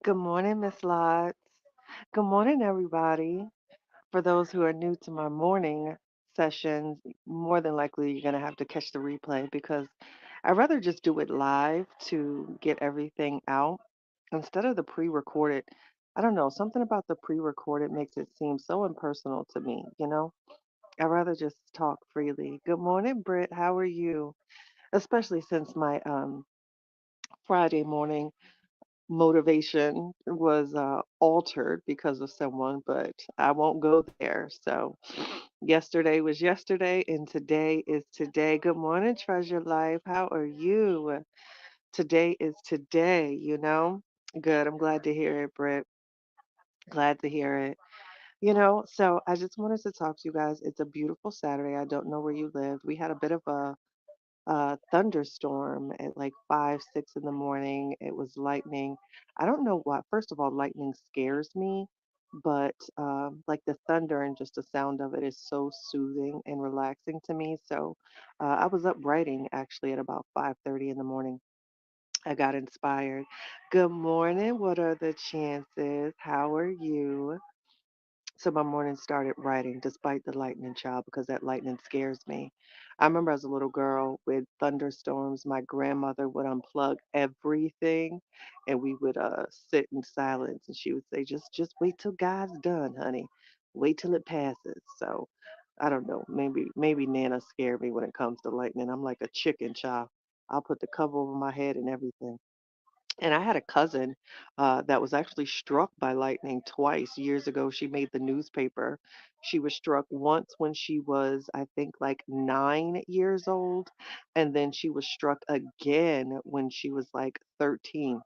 Good morning, Miss Lots. Good morning, everybody. For those who are new to my morning sessions, more than likely you're going to have to catch the replay because I'd rather just do it live to get everything out instead of the pre recorded. I don't know, something about the pre recorded makes it seem so impersonal to me? I'd rather just talk freely. Good morning, Britt. How are you? Especially since my Friday morning motivation was altered because of someone, but I won't go there. So, yesterday was yesterday, and today is today. Good morning, Treasure Life. How are you? Today is today. Good. I'm glad to hear it, Britt. Glad to hear it. So I just wanted to talk to you guys. It's a beautiful Saturday. I don't know where you live. We had a bit of a thunderstorm at like 5, 6 in the morning. It was lightning. I don't know what. First of all, lightning scares me, but like the thunder and just the sound of it is so soothing and relaxing to me. So I was up writing actually at about 5:30 in the morning. I got inspired. Good morning. What are the chances? How are you? So my morning started writing despite the lightning, child, because that lightning scares me. I remember as a little girl with thunderstorms, my grandmother would unplug everything and we would sit in silence and she would say, just wait till God's done, honey. Wait till it passes. So I don't know. Maybe Nana scared me when it comes to lightning. I'm like a chicken, child. I'll put the cover over my head and everything. And I had a cousin that was actually struck by lightning twice years ago. She made the newspaper. She was struck once when she was, I think, like 9 years old. And then she was struck again when she was like 13.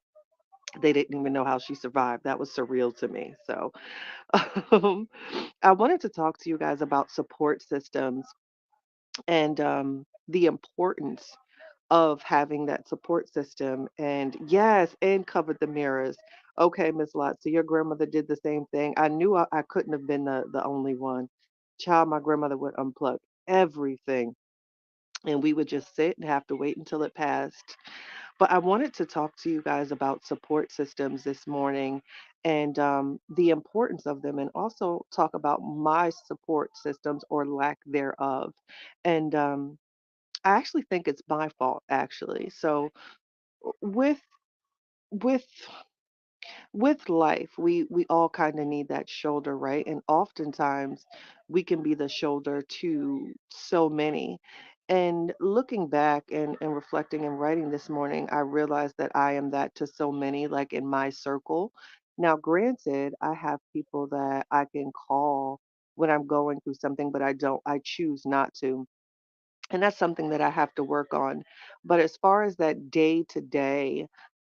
They didn't even know how she survived. That was surreal to me. So um, I wanted to talk to you guys about support systems and the importance of having that support system. And yes, and covered the mirrors. Okay, Miss Lot. So your grandmother did the same thing. I knew I couldn't have been the only one. Child, my grandmother would unplug everything. And we would just sit and have to wait until it passed. But I wanted to talk to you guys about support systems this morning and the importance of them, and also talk about my support systems or lack thereof. And I actually think it's my fault, actually. So, with with with life, we all kind of need that shoulder, right? And oftentimes we can be the shoulder to so many. And looking back and reflecting and writing this morning, I realized that I am that to so many, like in my circle. Now, granted, I have people that I can call when I'm going through something, but I choose not to, and that's something that I have to work on. But as far as that day to day,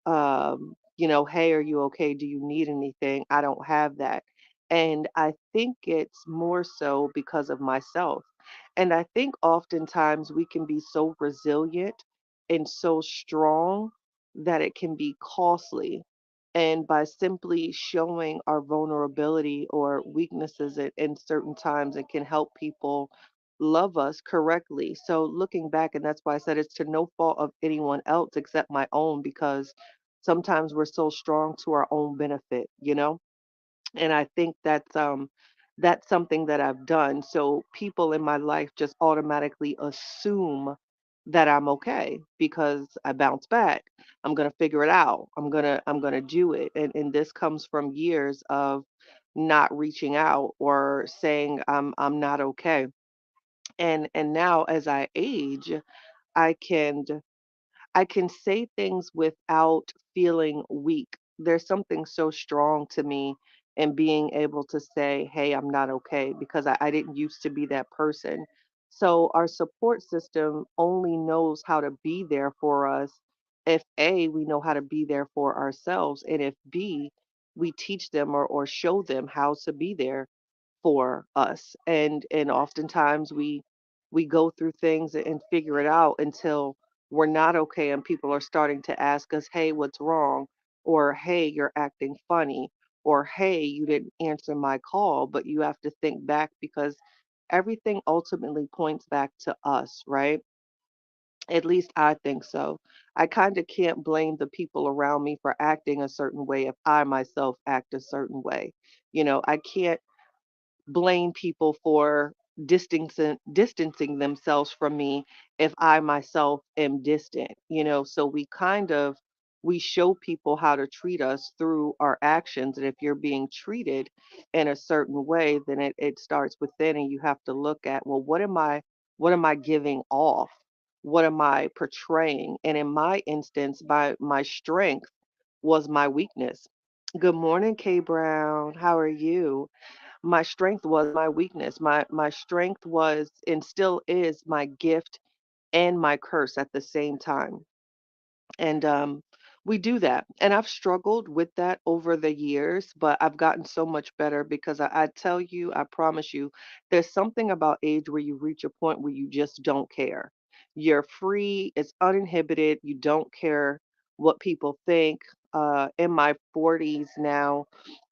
hey, are you okay? Do you need anything? I don't have that. And I think it's more so because of myself. And I think oftentimes we can be so resilient and so strong that it can be costly. And by simply showing our vulnerability or weaknesses in certain times, it can help people love us correctly. So looking back, and that's why I said it's to no fault of anyone else except my own, because sometimes we're so strong to our own benefit. And I think that's something that I've done. So people in my life just automatically assume that I'm okay because I bounce back. I'm gonna figure it out. I'm gonna do it. And this comes from years of not reaching out or saying I'm not okay. And now as I age, I can I can say things without feeling weak. There's something so strong to me in being able to say, hey, I'm not okay, because I didn't used to be that person. So our support system only knows how to be there for us if A, we know how to be there for ourselves, and if B, we teach them or show them how to be there for us. And oftentimes we go through things and figure it out until we're not okay and people are starting to ask us, hey, what's wrong? Or hey, you're acting funny. Or hey, you didn't answer my call. But you have to think back because everything ultimately points back to us, right? At least I think so. I kind of can't blame the people around me for acting a certain way if I myself act a certain way. I can't blame people for distancing themselves from me if I myself am distant, so we show people how to treat us through our actions. And if you're being treated in a certain way, then it starts within, and you have to look at, well, what am I giving off? What am I portraying? And in my instance, my strength was my weakness. Good morning, Kay Brown. How are you? My strength was my weakness. My strength was and still is my gift and my curse at the same time. And we do that. And I've struggled with that over the years, but I've gotten so much better because I tell you, I promise you, there's something about age where you reach a point where you just don't care. You're free, it's uninhibited, you don't care what people think. In my 40s now,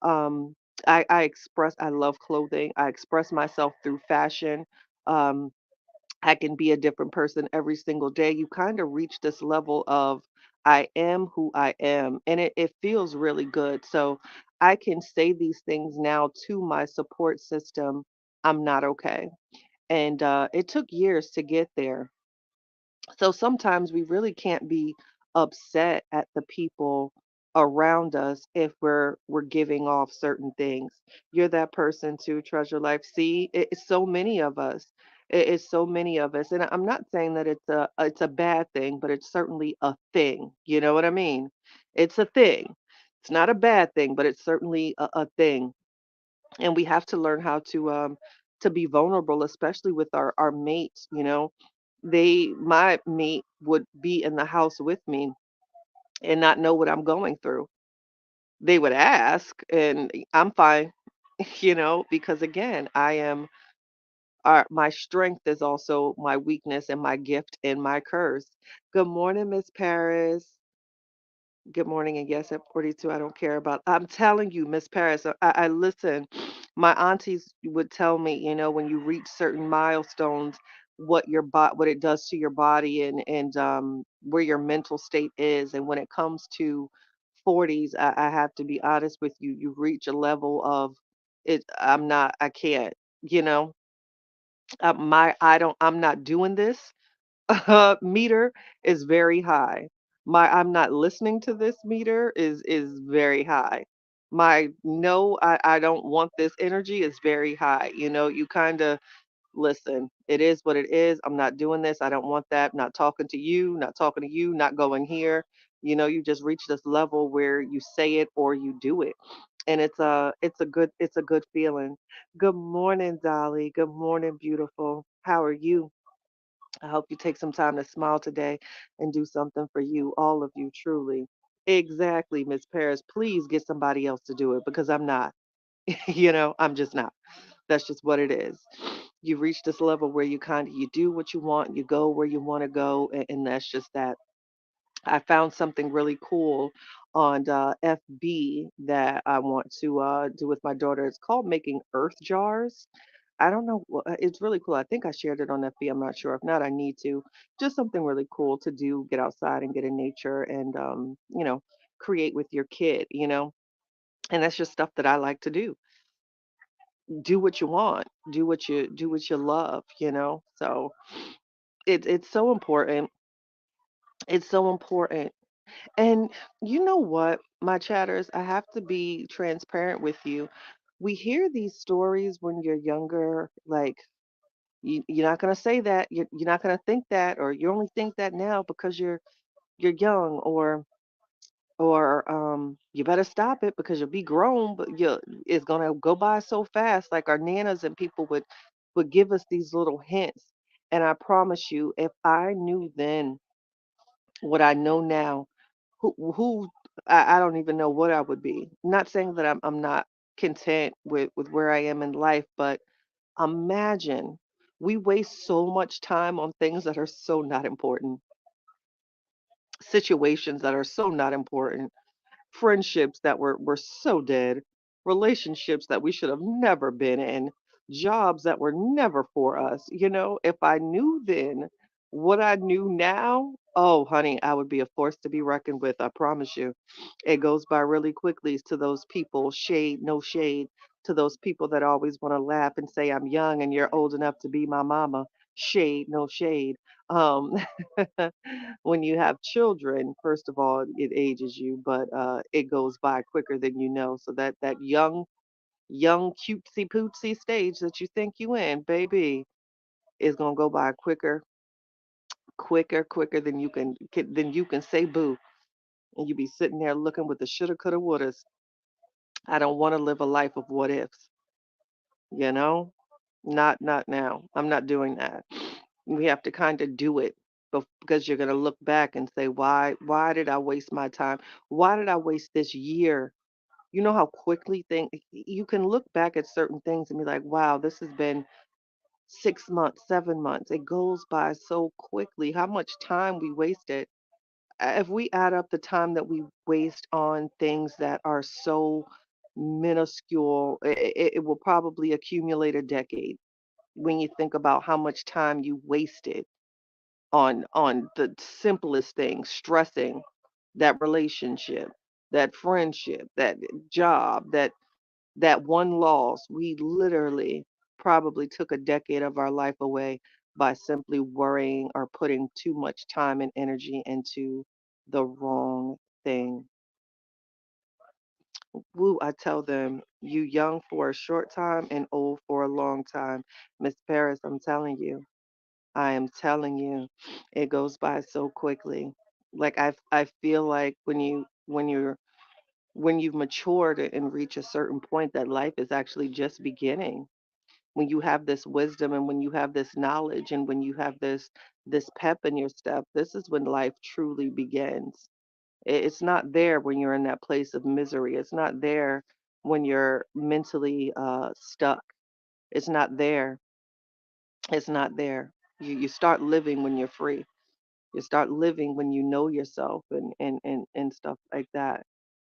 I love clothing. I express myself through fashion. Um, I can be a different person every single day. You kind of reach this level of I am who I am, and it feels really good. So I can say these things now to my support system. I'm not okay. And it took years to get there. So sometimes we really can't be upset at the people around us if we're giving off certain things. You're that person too, Treasure Life. See, it's so many of us. It's so many of us. And I'm not saying that it's a bad thing, but it's certainly a thing. You know what I mean? It's a thing. It's not a bad thing, but it's certainly a thing. And we have to learn how to be vulnerable, especially with our mates. My mate would be in the house with me and not know what I'm going through. They would ask, and I'm fine, because again, my strength is also my weakness and my gift and my curse. Good morning, Miss Paris. Good morning, and yes, at 42, I don't care about. I'm telling you, Miss Paris, I listen. My aunties would tell me, when you reach certain milestones, what it does to your body, and where your mental state is. And when it comes to 40s, I have to be honest with you. You reach a level of it. I can't. You know, I'm not doing this meter is very high. My I'm not listening to this meter is very high. My no, I don't want this energy is very high. You kind of listen. It is what it is. I'm not doing this. I don't want that. Not talking to you, not talking to you, not going here. You just reach this level where you say it or you do it. And it's a good feeling. Good morning, Dolly. Good morning, beautiful. How are you? I hope you take some time to smile today and do something for you, all of you, truly. Exactly, Miss Paris. Please get somebody else to do it because I'm not. I'm just not. That's just what it is. You reach this level where you do what you want, you go where you want to go, and that's just that. I found something really cool on FB that I want to do with my daughter. It's called making earth jars. I don't know. It's really cool. I think I shared it on FB. I'm not sure. If not, I need to. Just something really cool to do. Get outside and get in nature, and create with your kid. And that's just stuff that I like to do. Do what you want. Do what you love. So it's so important. It's so important. And you know what, my chatters, I have to be transparent with you. We hear these stories when you're younger, like you're not gonna say that, you're not gonna think that, or you only think that now because you're young, or you better stop it because you'll be grown, but it's gonna go by so fast. Like our nanas and people would give us these little hints. And I promise you, if I knew then what I know now, who I don't even know what I would be. Not saying that I'm not content with where I am in life, but imagine we waste so much time on things that are so not important, situations that are so not important, friendships that were so dead, relationships that we should have never been in, jobs that were never for us. If I knew then What I knew now, oh, honey, I would be a force to be reckoned with. I promise you. It goes by really quickly to those people, shade, no shade, to those people that always want to laugh and say, I'm young and you're old enough to be my mama. Shade, no shade. Um, when you have children, first of all, it ages you, but it goes by quicker than you know. So that young cutesy pootsy stage that you think you in, baby, is gonna go by quicker than you can say boo. And you be sitting there looking with the shoulda, coulda, wouldas. I don't want to live a life of what ifs, you know? Not now. I'm not doing that. We have to kind of do it because you're going to look back and say, why did I waste my time? Why did I waste this year? You know how quickly things you can look back at certain things and be like, wow, this has been 6 months, 7 months. It goes by so quickly. How much time we wasted. If we add up the time that we waste on things that are so minuscule, it will probably accumulate a decade when you think about how much time you wasted on the simplest things, stressing that relationship, that friendship, that job, that one loss. We literally probably took a decade of our life away by simply worrying or putting too much time and energy into the wrong thing. Woo, I tell them, you young for a short time and old for a long time. Miss Paris, I'm telling you, I am telling you, it goes by so quickly. Like I feel like when you've matured and reach a certain point that life is actually just beginning. When you have this wisdom and when you have this knowledge and when you have this pep in your step, this is when life truly begins. It's not there when you're in that place of misery. It's not there when you're mentally stuck. It's not there. It's not there. You start living when you're free. You start living when you know yourself and stuff like that.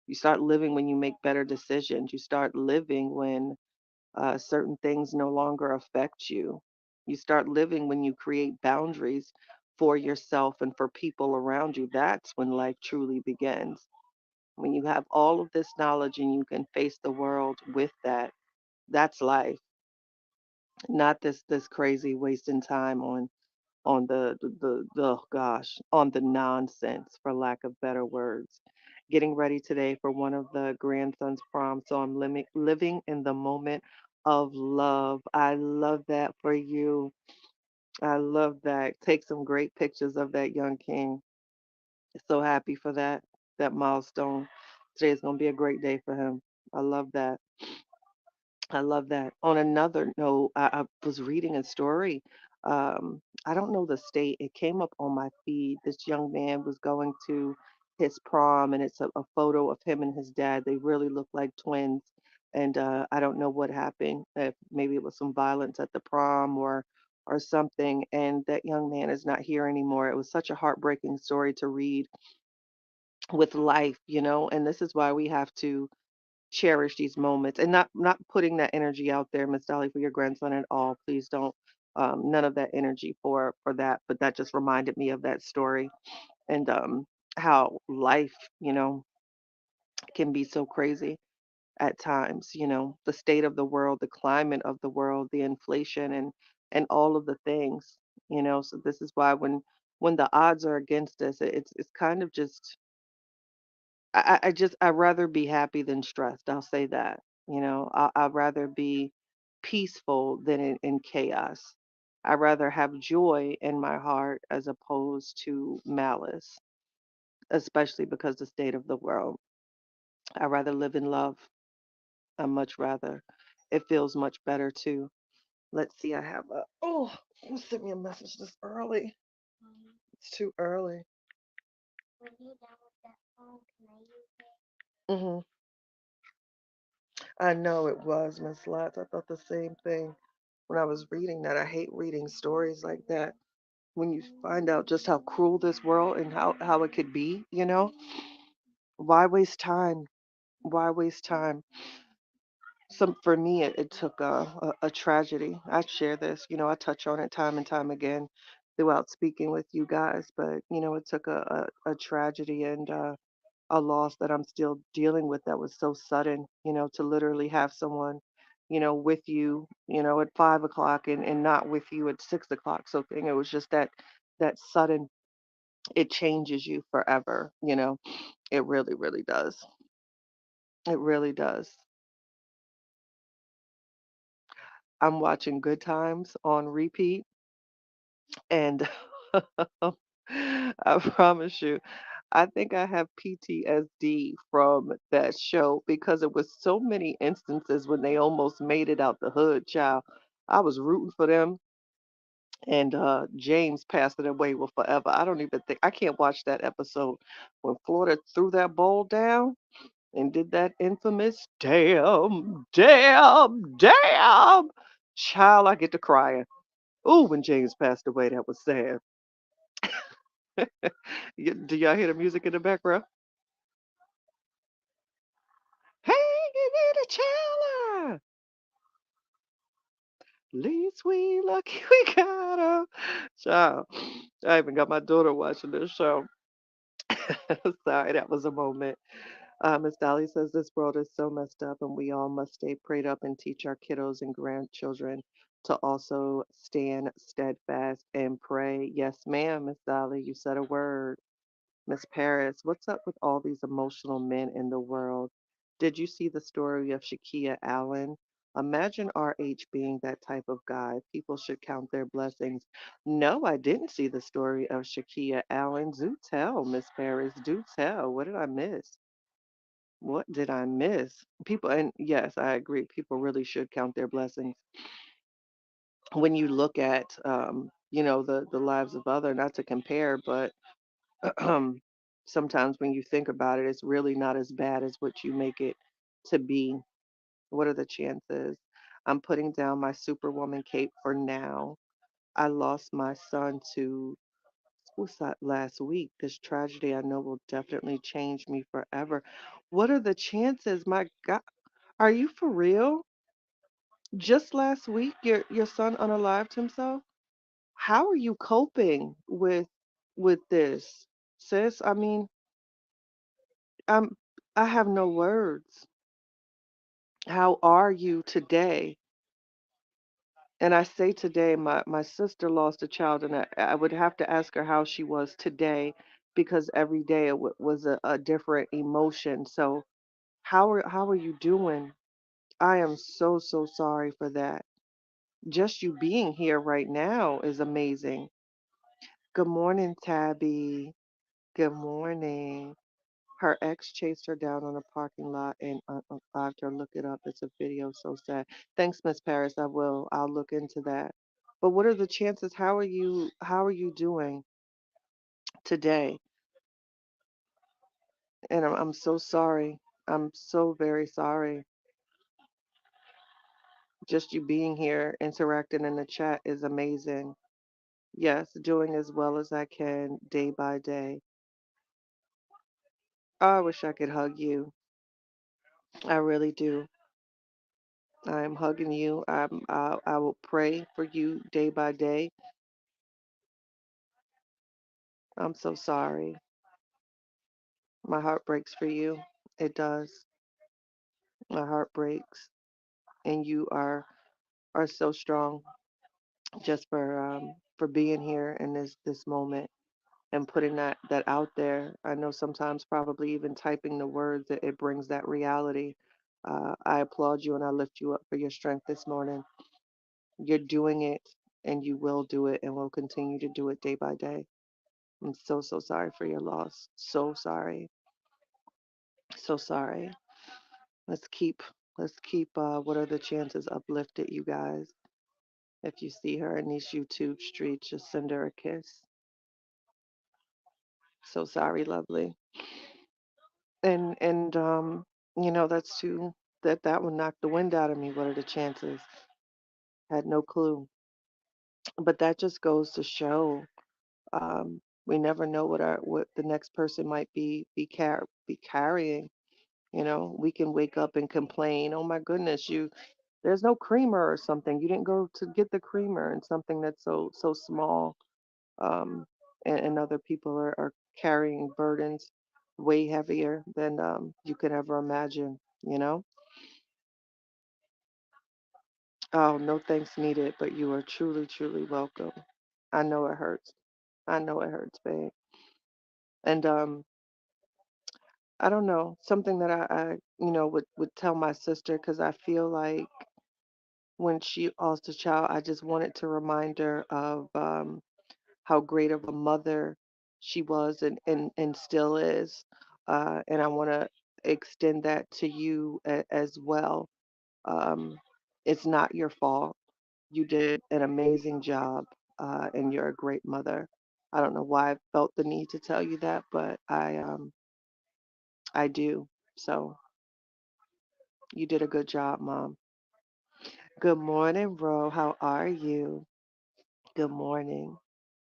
You start living when you make better decisions. You start living when certain things no longer affect you. You start living when you create boundaries for yourself and for people around you. That's when life truly begins. When you have all of this knowledge and you can face the world with that, that's life. Not this crazy wasting time on the oh gosh, on the nonsense, for lack of better words. Getting ready today for one of the grandson's prom, so I'm living in the moment of love. I love that for you. I love that. Take some great pictures of that young king. So happy for that milestone. Today is going to be a great day for him. I love that. I love that. On another note, I was reading a story. I don't know the state. It came up on my feed. This young man was going to his prom, and it's a photo of him and his dad. They really look like twins. And I don't know what happened. If maybe it was some violence at the prom or something. And that young man is not here anymore. It was such a heartbreaking story to read with life, you know. And this is why we have to cherish these moments and not putting that energy out there, Miss Dolly, for your grandson at all. Please don't. None of that energy for that. But that just reminded me of that story and how life, you know, can be so crazy at times. You know, the state of the world, the climate of the world, the inflation and all of the things. You know, so this is why when the odds are against us, it's kind of just I'd rather be happy than stressed. I'll say that. You know, I'd rather be peaceful than in chaos. I'd rather have joy in my heart as opposed to malice, especially because the state of the world. I'd rather live in love. I much rather. It feels much better too. Let's see, I have a who sent me a message this early? It's too early. Hmm. I know it was, Miss Latz. I thought the same thing when I was reading that. I hate reading stories like that when you find out just how cruel this world and how it could be, you know? Why waste time? Why waste time? Some for me it took a tragedy. I share this, you know, I touch on it time and time again. throughout speaking with you guys. But it took a tragedy and a loss that I'm still dealing with that was so sudden. To literally have someone, with you, at 5 o'clock and not with you at 6 o'clock. So it was just that sudden. It changes you forever. It really, really does. It really does. I'm watching Good Times on repeat, and I promise you, I think I have PTSD from that show because it was so many instances when they almost made it out the hood, child. I was rooting for them, and James passing away will forever. I don't even think I can't watch that episode when Florida threw that ball down and did that infamous damn, damn, damn. Child, I get to crying. Ooh, when James passed away, that was sad. Do y'all hear the music in the background? Hanging in the cellar. Least we lucky we got her. Child, I even got my daughter watching this show. Sorry, that was a moment. Miss Dolly says this world is so messed up, and we all must stay prayed up and teach our kiddos and grandchildren to also stand steadfast and pray. Yes, ma'am, Miss Dolly, you said a word. Miss Paris, what's up with all these emotional men in the world? Did you see the story of Shakia Allen? Imagine our age being that type of guy. People should count their blessings. No, I didn't see the story of Shakia Allen. Do tell, Miss Paris. Do tell. What did I miss? What did I miss? People, and yes, I agree. People really should count their blessings. When you look at, the lives of other, not to compare, but sometimes when you think about it, it's really not as bad as what you make it to be. What are the chances? I'm putting down my superwoman cape for now. I lost my son to suicide last week. This tragedy I know will definitely change me forever. What are the chances? My God, are you for real? Just last week, your son unalived himself. How are you coping with this, sis? I mean, I'm I have no words. How are you today? And I say today, my sister lost a child, and I would have to ask her how she was today because every day was a different emotion. So how are you doing? I am so so sorry for that. Just you being here right now is amazing. Good morning, Tabby. Good morning. Her ex chased her down on a parking lot and unalived her. Look it up. It's a video. So sad. Thanks, Miss Paris. I will. I'll look into that. But what are the chances? How are you doing today? And I'm so sorry. I'm so very sorry. Just you being here, interacting in the chat is amazing. Yes, doing as well as I can day by day. Oh, I wish I could hug you. I really do. I'm hugging you. I will pray for you day by day. I'm so sorry. My heart breaks for you. It does. My heart breaks, and you are so strong just for being here in this moment and putting that out there. I know sometimes probably even typing the words it brings that reality. I applaud you and I lift you up for your strength this morning. You're doing it, and you will do it, and will continue to do it day by day. I'm so, so sorry for your loss. So sorry. So sorry. Let's keep let's keep what are the chances uplifted, you guys. If you see her in these YouTube streets, just send her a kiss. So sorry, lovely. And that's too that one knocked the wind out of me. What are the chances? Had no clue. But that just goes to show we never know what the next person might be carrying. We can wake up and complain, oh my goodness, there's no creamer or something. You didn't go to get the creamer and something that's so so small. um, and other people are carrying burdens way heavier than you could ever imagine, you know? Oh, no thanks needed, but you are truly, truly welcome. I know it hurts. I know it hurts, babe. And I don't know, something that would tell my sister because I feel like when she lost a child, I just wanted to remind her of how great of a mother she was and still is. And I want to extend that to you as well. Um, it's not your fault. You did an amazing job, and you're a great mother. I don't know why I felt the need to tell you that, but I do. So you did a good job, Mom. Good morning, Ro. How are you? Good morning.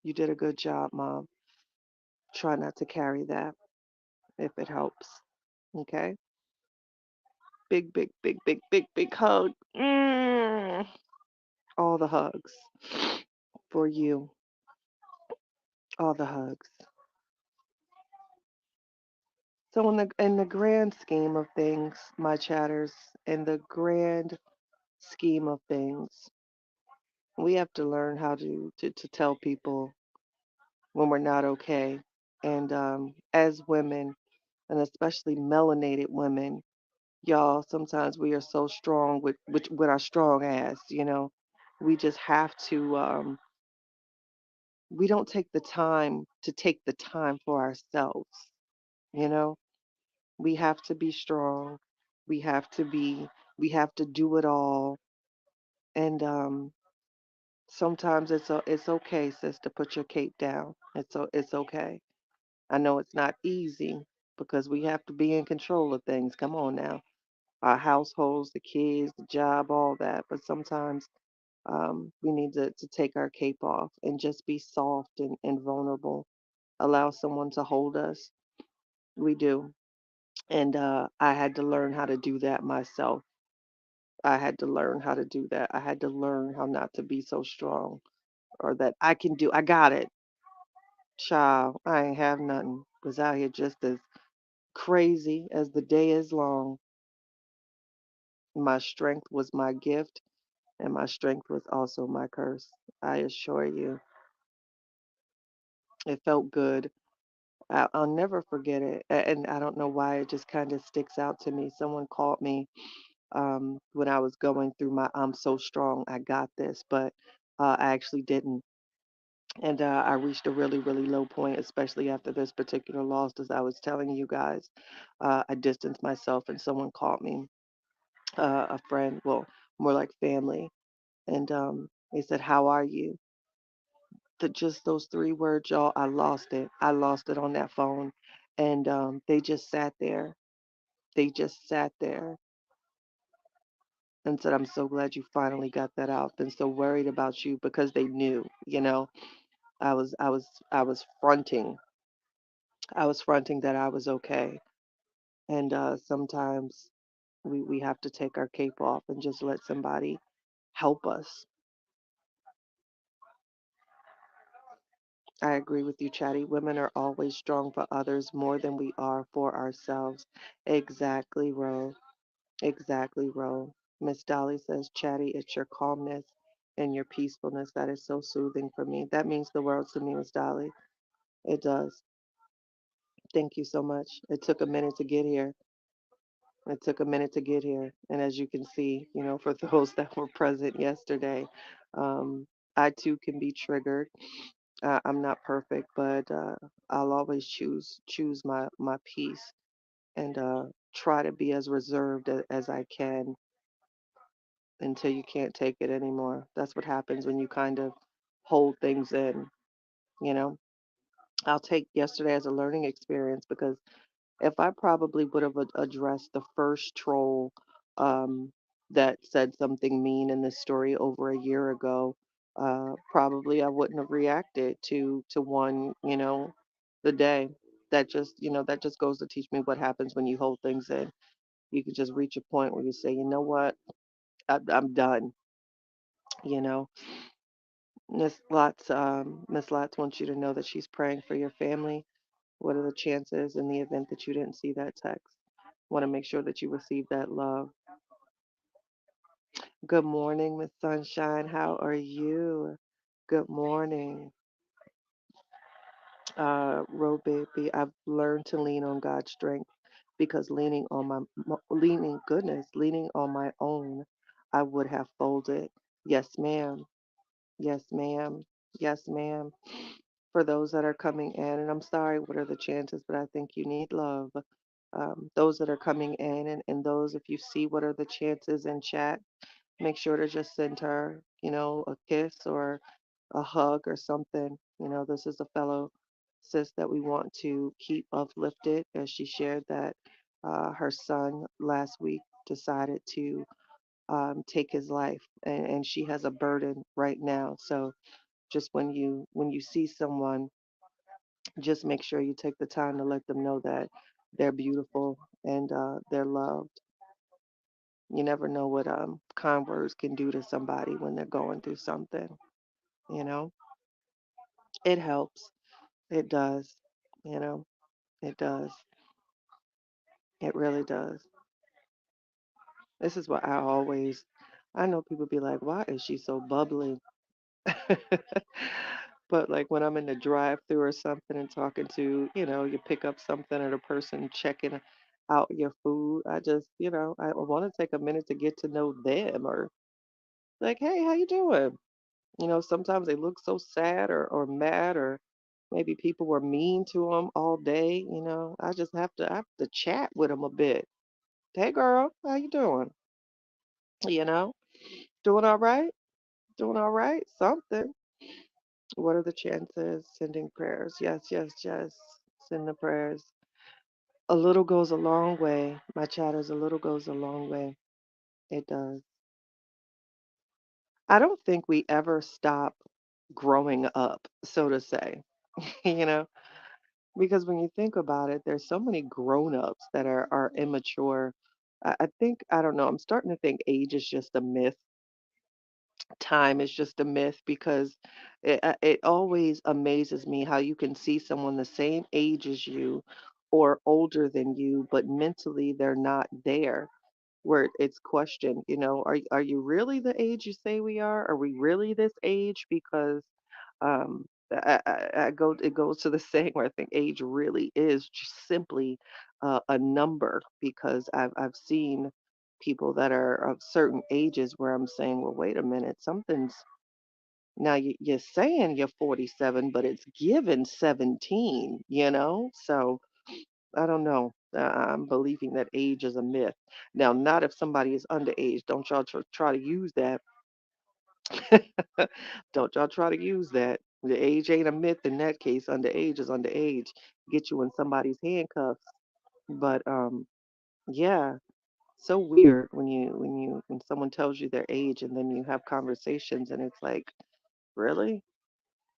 You did a good job, Mom. Try not to carry that if it helps. Okay? Big, big, big, big, big, big hug. All the hugs for you. All the hugs. So in the grand scheme of things, my chatters, in the grand scheme of things, we have to learn how to tell people when we're not okay. And as women, and especially melanated women, y'all, sometimes we are so strong with our strong ass, you know. We just have to we don't take the time to take the time for ourselves, you know. We have to be strong. We have to be we have to do it all. And sometimes it's okay, sis, to put your cape down. It's okay. I know it's not easy because we have to be in control of things. Come on now. Our households, the kids, the job, all that. But sometimes we need to take our cape off and just be soft and vulnerable. Allow someone to hold us. We do. And I had to learn how to do that myself. I had to learn how to do that. I had to learn how not to be so strong or that I got it. Child, I ain't have nothing. Was out here just as crazy as the day is long. My strength was my gift, and my strength was also my curse. I assure you, it felt good. I'll never forget it. And I don't know why it just kind of sticks out to me. Someone called me when I was going through my I'm so strong, I got this, but I actually didn't. And I reached a really, really low point, especially after this particular loss. As I was telling you guys, I distanced myself, and someone called me, a friend, well, more like family, and they said, "How are you?" Just those three words, y'all, I lost it. I lost it on that phone, and they just sat there. They just sat there and said, "I'm so glad you finally got that out." Been so worried about you because they knew, you know, I was fronting. I was fronting that I was okay. And sometimes we have to take our cape off and just let somebody help us. I agree with you, Chatty. Women are always strong for others more than we are for ourselves. Exactly, Ro. Exactly, Ro. Miss Dolly says, Chatty, it's your calmness and your peacefulness that is so soothing for me. That means the world to me, Miss Dolly. It does. Thank you so much. It took a minute to get here. It took a minute to get here. And as you can see, you know, for those that were present yesterday, um, I too can be triggered. I'm not perfect, but I'll always choose my peace and try to be as reserved as I can until you can't take it anymore. That's what happens when you kind of hold things in, you know. I'll take yesterday as a learning experience because if I probably would have addressed the first troll um, that said something mean in this story over a year ago, probably I wouldn't have reacted to one, you know, the day. That just goes to teach me what happens when you hold things in. You can just reach a point where you say, you know what, I'm done, you know. Miss Lots wants you to know that she's praying for your family. What are the chances in the event that you didn't see that text? Want to make sure that you receive that love. Good morning, Miss Sunshine. How are you? Good morning. Ro baby, I've learned to lean on God's strength because leaning on my own, I would have folded. Yes, ma'am. Yes, ma'am. Yes, ma'am. For those that are coming in, and I'm sorry, what are the chances? But I think you need love. Those that are coming in, and those, if you see what are the chances in chat, make sure to just send her, a kiss or a hug or something. This is a fellow sis that we want to keep uplifted as she shared that her son last week decided to take his life, and she has a burden right now. So just when you see someone, just make sure you take the time to let them know that they're beautiful and they're loved. You never know what kind words can do to somebody when they're going through something. You know, it helps. It does. You know, it does. It really does. This is what I know people be like, why is she so bubbly? But like when I'm in the drive-through or something and talking to, you pick up something or the person checking out your food, I just, I want to take a minute to get to know them or like, hey, how you doing? Sometimes they look so sad or mad or maybe people were mean to them all day. I have to chat with them a bit. Hey, girl, how you doing? You know, doing all right? Doing all right? Something. What are the chances? Sending prayers. Yes, yes, yes. Send the prayers. A little goes a long way. My chatters, a little goes a long way. It does. I don't think we ever stop growing up, so to say. you know, because when you think about it, there's so many grown-ups that are immature. I think, I don't know, I'm starting to think age is just a myth. Time is just a myth because it always amazes me how you can see someone the same age as you or older than you, but mentally they're not there. Where it's questioned, are you really the age you say we are? Are we really this age? Because it goes to the saying where I think age really is just simply a number because I've seen people that are of certain ages where I'm saying, well, wait a minute, something's now you're saying you're 47, but it's given 17, So I don't know. I'm believing that age is a myth. Now, not if somebody is underage. Don't y'all try to use that. Don't y'all try to use that. The age ain't a myth in that case. Underage is underage. Get you in somebody's handcuffs. But yeah, so weird when someone tells you their age and then you have conversations and it's like, really?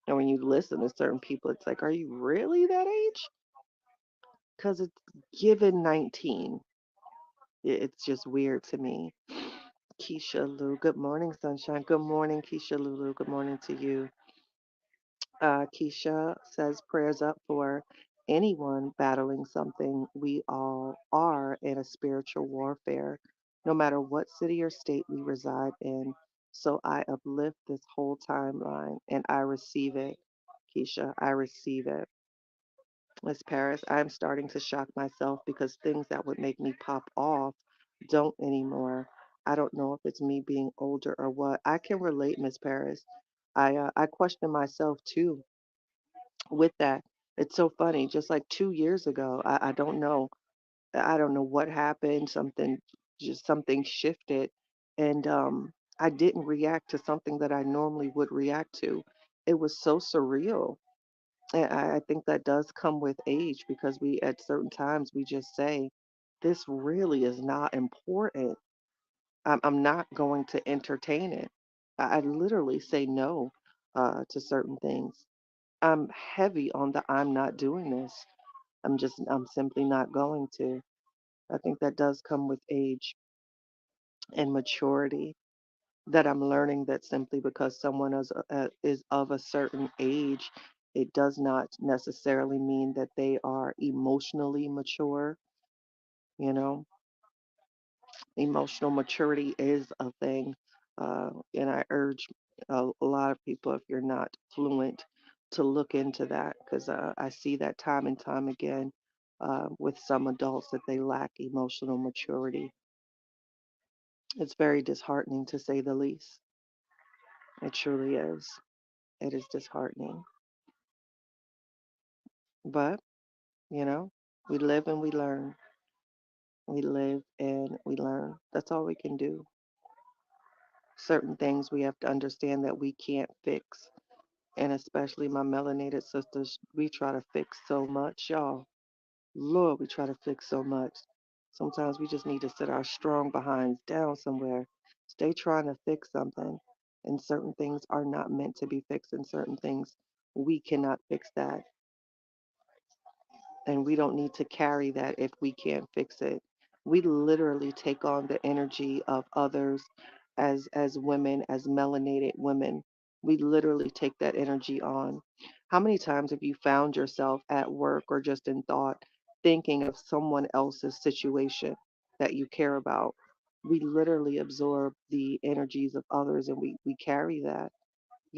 And when you listen to certain people, it's like, are you really that age? Because it's given 19. It's just weird to me. Keisha Lou, good morning, sunshine. Good morning, Keisha Lulu. Good morning to you. Keisha says prayers up for anyone battling something. We all are in a spiritual warfare, no matter what city or state we reside in. So I uplift this whole timeline and I receive it. Keisha, I receive it. Miss Paris, I'm starting to shock myself because things that would make me pop off don't anymore. I don't know if it's me being older or what. I can relate, Miss Paris. I question myself too with that. It's so funny. Just like 2 years ago, I don't know. I don't know what happened. Something shifted, and I didn't react to something that I normally would react to. It was so surreal. And I think that does come with age because we, at certain times, we just say, this really is not important. I'm not going to entertain it. I literally say no to certain things. I'm heavy on the I'm not doing this. I'm simply not going to. I think that does come with age and maturity. that I'm learning that simply because someone is of a certain age, it does not necessarily mean that they are emotionally mature. You know, emotional maturity is a thing. And I urge a lot of people, if you're not fluent, to look into that because I see that time and time again with some adults that they lack emotional maturity. It's very disheartening to say the least. It truly is. It is disheartening. But, you know, we live and we learn. We live and we learn. That's all we can do. Certain things we have to understand that we can't fix. And especially my melanated sisters, we try to fix so much, y'all. Lord, we try to fix so much. Sometimes we just need to sit our strong behinds down somewhere. Stay trying to fix something. And certain things are not meant to be fixed, and certain things we cannot fix that. And we don't need to carry that if we can't fix it. We literally take on the energy of others as women, as melanated women. We literally take that energy on. How many times have you found yourself at work or just in thought thinking of someone else's situation that you care about? We literally absorb the energies of others and we carry that.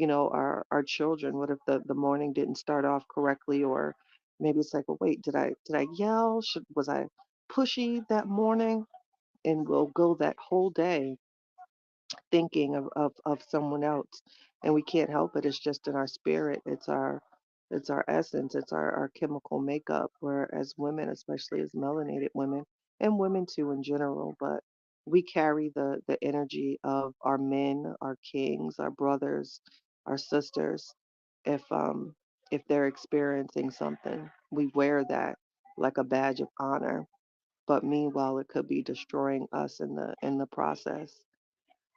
Our children, what if the morning didn't start off correctly, or maybe it's like, well, wait, did I yell, was I pushy that morning? And we'll go that whole day thinking of someone else, and we can't help it. It's just in our spirit. It's our essence. It's our chemical makeup, where as women, especially as melanated women, and women too in general, but we carry the energy of our men, our kings, our brothers, our sisters. If um if they're experiencing something, we wear that like a badge of honor, but meanwhile it could be destroying us in the process.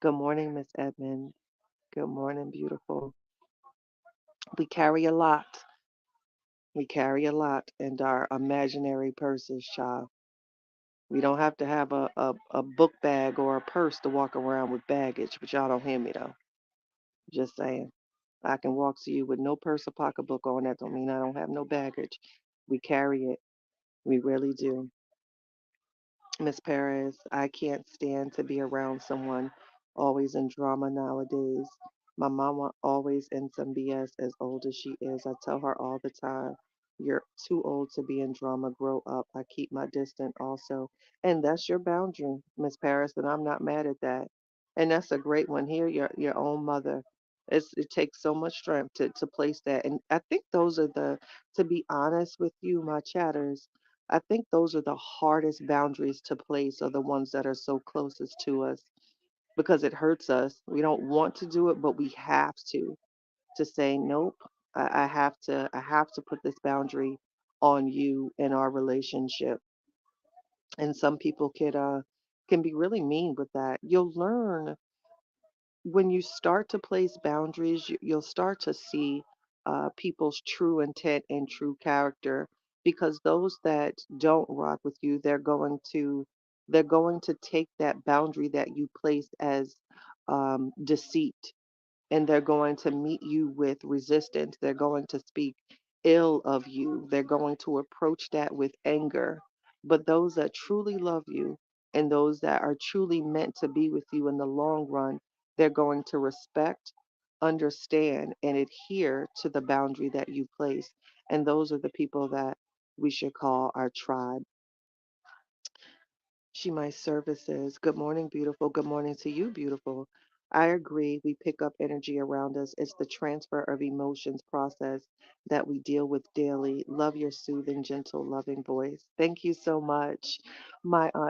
Good morning, Miss Edmond. Good morning, beautiful. We carry a lot. We carry a lot in our imaginary purses, child. We don't have to have a book bag or a purse to walk around with baggage, but y'all don't hear me though. Just saying. I can walk to you with no purse or pocketbook on. That don't mean I don't have no baggage. We carry it. We really do. Miss Perez, I can't stand to be around someone always in drama nowadays. My mama always in some BS as old as she is. I tell her all the time, you're too old to be in drama. Grow up. I keep my distance also. And that's your boundary, Miss Paris, and I'm not mad at that. And that's a great one. Here, your own mother. It takes so much strength to place that. And I think those are to be honest with you, my chatters, I think those are the hardest boundaries to place, are the ones that are so closest to us, because it hurts us. We don't want to do it, but we have to say nope. I have to put this boundary on you in our relationship. And some people can be really mean with that. You'll learn when you start to place boundaries, you'll start to see people's true intent and true character. Because those that don't rock with you, they're going to take that boundary that you placed as deceit, and they're going to meet you with resistance. They're going to speak ill of you. They're going to approach that with anger. But those that truly love you and those that are truly meant to be with you in the long run, they're going to respect, understand, and adhere to the boundary that you place. And those are the people that we should call our tribe. She my services. Good morning, beautiful. Good morning to you, beautiful. I agree. We pick up energy around us. It's the transfer of emotions process that we deal with daily. Love your soothing, gentle, loving voice. Thank you so much.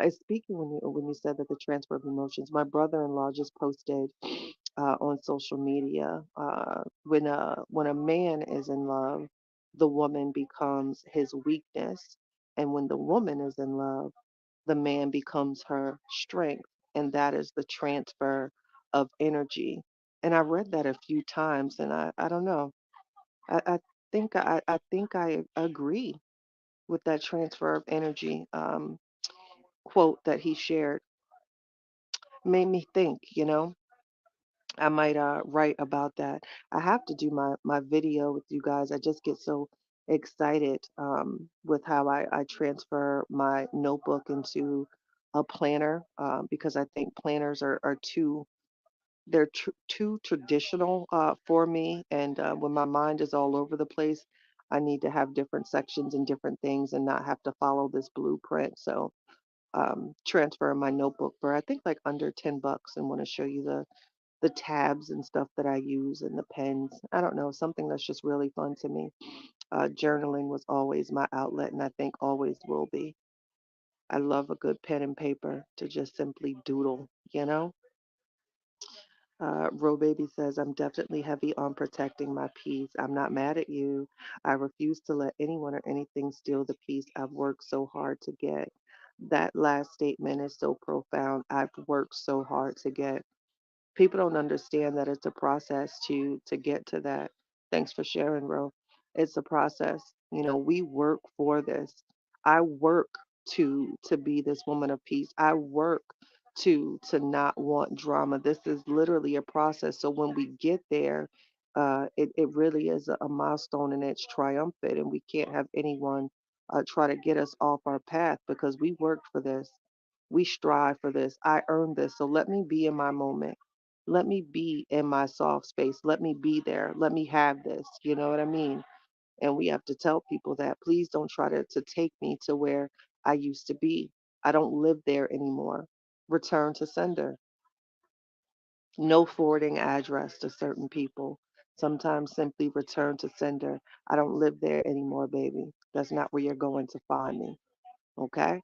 Speaking when you said that the transfer of emotions, my brother-in-law just posted on social media. When a man is in love, the woman becomes his weakness, and when the woman is in love, the man becomes her strength, and that is the transfer of energy. And I read that a few times, and I don't know. I think I agree with that transfer of energy quote that he shared. Made me think. I might write about that. I have to do my video with you guys. I just get so excited with how I transfer my notebook into a planner because I think planners are too too traditional for me. And when my mind is all over the place, I need to have different sections and different things and not have to follow this blueprint. So transfer my notebook for I think like under $10 and want to show you the tabs and stuff that I use and the pens. I don't know, something that's just really fun to me. Journaling was always my outlet and I think always will be. I love a good pen and paper to just simply doodle, you know? Ro Baby says, I'm definitely heavy on protecting my peace. I'm not mad at you. I refuse to let anyone or anything steal the peace I've worked so hard to get. That last statement is so profound. I've worked so hard to get. People don't understand that it's a process to get to that. Thanks for sharing, Ro. It's a process. You know, we work for this. I work to be this woman of peace. I work to not want drama. This is literally a process. So when we get there, it really is a milestone and it's triumphant, and we can't have anyone try to get us off our path because we worked for this. We strive for this. I earned this. So let me be in my moment. Let me be in my soft space. Let me be there. Let me have this. You know what I mean? And we have to tell people that please don't try to take me to where I used to be. I don't live there anymore. Return to sender. No forwarding address to certain people. Sometimes simply return to sender. I don't live there anymore, baby. That's not where you're going to find me. Okay?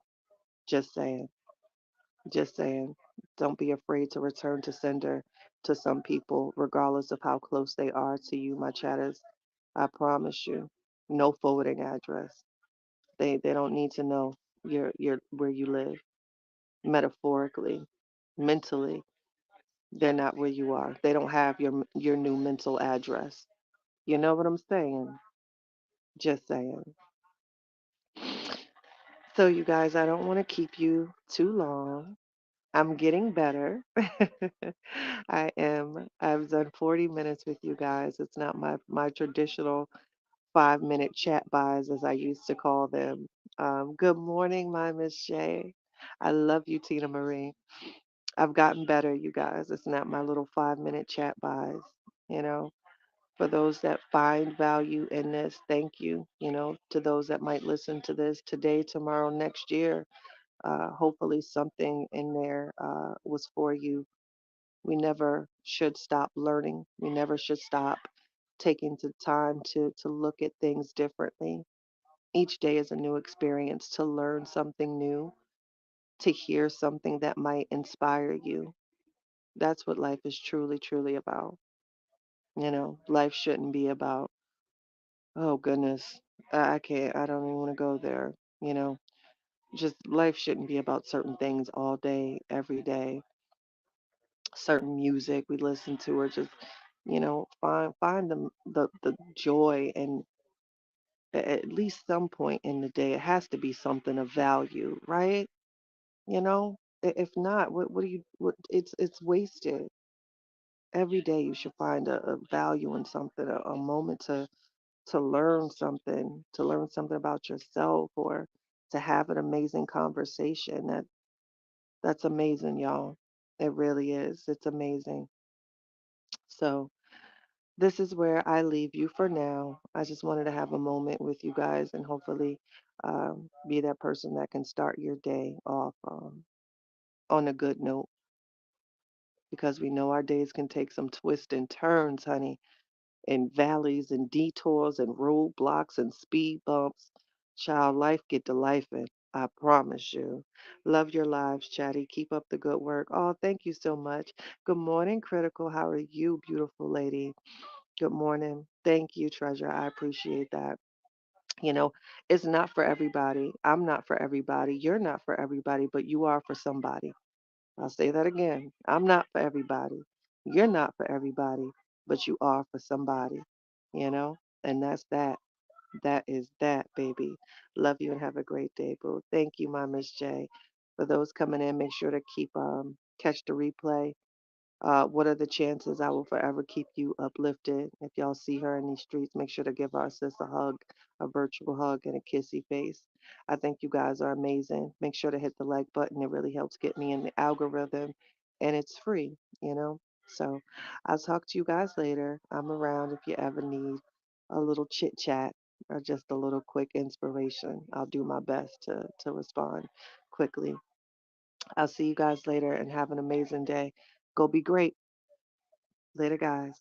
Just saying. Just saying, don't be afraid to return to sender to some people, regardless of how close they are to you, my chatters. I promise you, no forwarding address. They don't need to know your where you live. Metaphorically, mentally, they're not where you are. They don't have your new mental address. You know what I'm saying? Just saying. So you guys, I don't want to keep you too long. I'm getting better. I am. I've done 40 minutes with you guys. It's not my traditional 5 minute chat buys as I used to call them. Good morning, my Miss Shay. I love you, Tina Marie. I've gotten better, you guys. It's not my little 5 minute chat buys. You know, for those that find value in this, thank you. You know, to those that might listen to this today, tomorrow, next year, hopefully something in there was for you. We never should stop learning. We never should stop taking the time to look at things differently. Each day is a new experience to learn something new, to hear something that might inspire you. That's what life is truly, truly about. You know, life shouldn't be about, oh goodness, I can't, I don't even want to go there. You know, just life shouldn't be about certain things all day, every day. Certain music we listen to, or just find the joy, and at least some point in the day it has to be something of value, right? you know if not, what do you what it's wasted. Every day you should find a value in something, a moment to learn something about yourself, or to have an amazing conversation. That's amazing, y'all. It really is. It's amazing. So this is where I leave you for now. I just wanted to have a moment with you guys and hopefully be that person that can start your day off on a good note, because we know our days can take some twists and turns, honey, and valleys and detours and roadblocks and speed bumps. Child, life get to life, and I promise you. Love your lives, Chatty. Keep up the good work. Oh, thank you so much. Good morning, Critical. How are you, beautiful lady? Good morning. Thank you, Treasure. I appreciate that. You know, it's not for everybody. I'm not for everybody. You're not for everybody, but you are for somebody. I'll say that again. I'm not for everybody. You're not for everybody, but you are for somebody, you know? And that's that. That is that, baby. Love you and have a great day, boo. Thank you, my Miss J. For those coming in, make sure to keep catch the replay. What are the chances? I will forever keep you uplifted. If y'all see her in these streets, make sure to give our sis a hug, a virtual hug, and a kissy face. I think you guys are amazing. Make sure to hit the like button. It really helps get me in the algorithm, and it's free, you know? So I'll talk to you guys later. I'm around if you ever need a little chit chat or just a little quick inspiration. I'll do my best to respond quickly. I'll see you guys later and have an amazing day. Go be great. Later, guys.